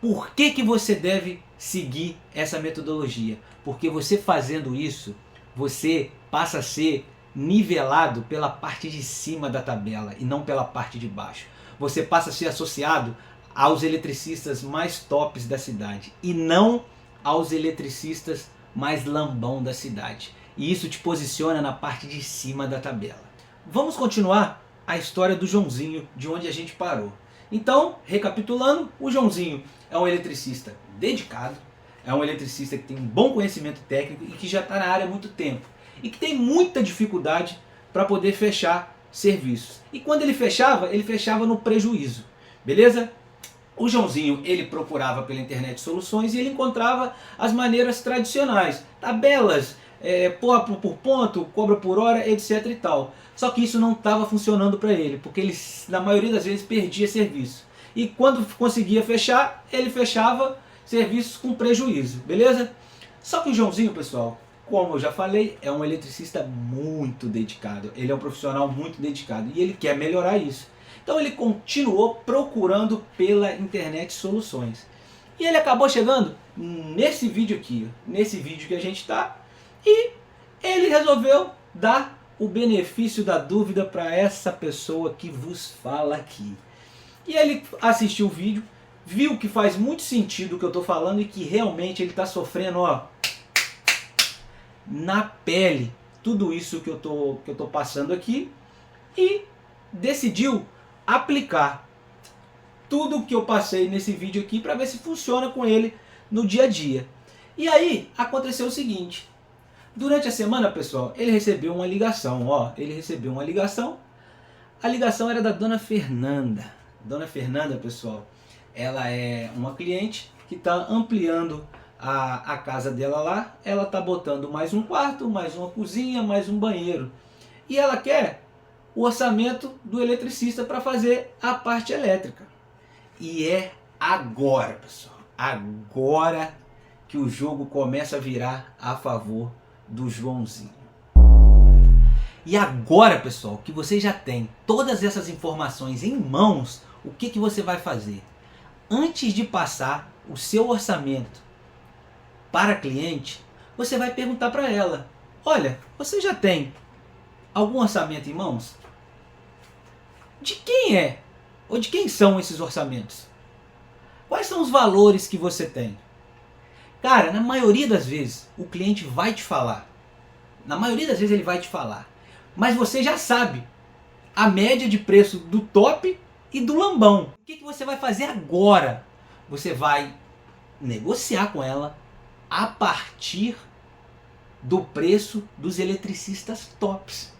Por que que você deve seguir essa metodologia? Porque você fazendo isso, você passa a ser nivelado pela parte de cima da tabela e não pela parte de baixo. Você passa a ser associado aos eletricistas mais tops da cidade e não aos eletricistas mais lambão da cidade. E isso te posiciona na parte de cima da tabela. Vamos continuar a história do Joãozinho, de onde a gente parou. Então, recapitulando, o Joãozinho é um eletricista dedicado, é um eletricista que tem um bom conhecimento técnico e que já está na área há muito tempo. E que tem muita dificuldade para poder fechar serviços. E quando ele fechava no prejuízo. Beleza? O Joãozinho, ele procurava pela internet soluções e ele encontrava as maneiras tradicionais. Tabelas, por ponto, cobra por hora, etc e tal. Só que isso não estava funcionando para ele, porque ele, na maioria das vezes, perdia serviço. E quando conseguia fechar, ele fechava serviços com prejuízo, beleza? Só que o Joãozinho, pessoal, como eu já falei, é um eletricista muito dedicado. Ele é um profissional muito dedicado e ele quer melhorar isso. Então ele continuou procurando pela internet soluções. E ele acabou chegando nesse vídeo aqui, nesse vídeo que a gente está, e ele resolveu dar o benefício da dúvida para essa pessoa que vos fala aqui. E ele assistiu o vídeo, viu que faz muito sentido o que eu estou falando e que realmente ele está sofrendo, ó, na pele tudo isso que eu tô passando aqui, e decidiu aplicar tudo o que eu passei nesse vídeo aqui para ver se funciona com ele no dia a dia. E aí aconteceu o seguinte: durante a semana, pessoal, ele recebeu uma ligação, ó, a ligação era da Dona Fernanda. Dona Fernanda, pessoal, ela é uma cliente que está ampliando a casa dela lá. Ela está botando mais um quarto, mais uma cozinha, mais um banheiro. E ela quer o orçamento do eletricista para fazer a parte elétrica. E é agora, pessoal, agora que o jogo começa a virar a favor do Joãozinho. E agora, pessoal, que você já tem todas essas informações em mãos, o que você vai fazer? Antes de passar o seu orçamento para a cliente, você vai perguntar para ela: olha, você já tem algum orçamento em mãos? De quem é? Ou de quem são esses orçamentos? Quais são os valores que você tem? Cara, na maioria das vezes o cliente vai te falar. Na maioria das vezes ele vai te falar. Mas você já sabe a média de preço do top e do lambão. O que você vai fazer agora? Você vai negociar com ela a partir do preço dos eletricistas tops.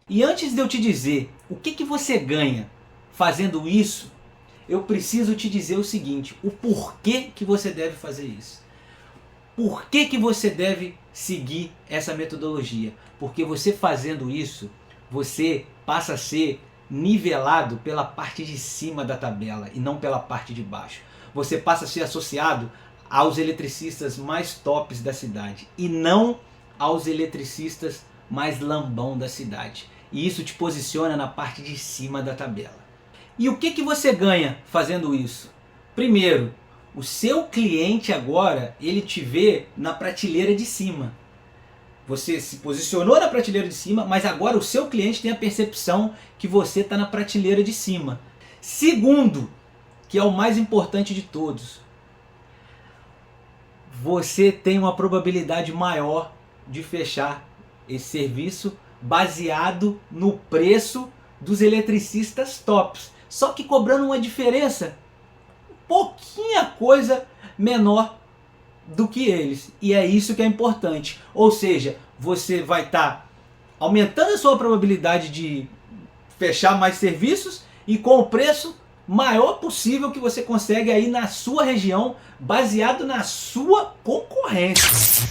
E antes de eu te dizer o que você ganha fazendo isso, eu preciso te dizer o seguinte: o porquê que você deve fazer isso. Por que você deve seguir essa metodologia? Porque você fazendo isso, você passa a ser nivelado pela parte de cima da tabela e não pela parte de baixo. Você passa a ser associado aos eletricistas mais tops da cidade e não aos eletricistas mais lambão da cidade. E isso te posiciona na parte de cima da tabela. E o que você ganha fazendo isso? Primeiro, o seu cliente agora, ele te vê na prateleira de cima. Você se posicionou na prateleira de cima, mas agora o seu cliente tem a percepção que você está na prateleira de cima. Segundo, que é o mais importante de todos, você tem uma probabilidade maior de fechar esse serviço baseado no preço dos eletricistas tops. Só que cobrando uma diferença, pouquinha coisa menor do que eles. E é isso que é importante. Ou seja, você vai estar aumentando a sua probabilidade de fechar mais serviços e com o preço maior possível que você consegue aí na sua região, baseado na sua concorrência.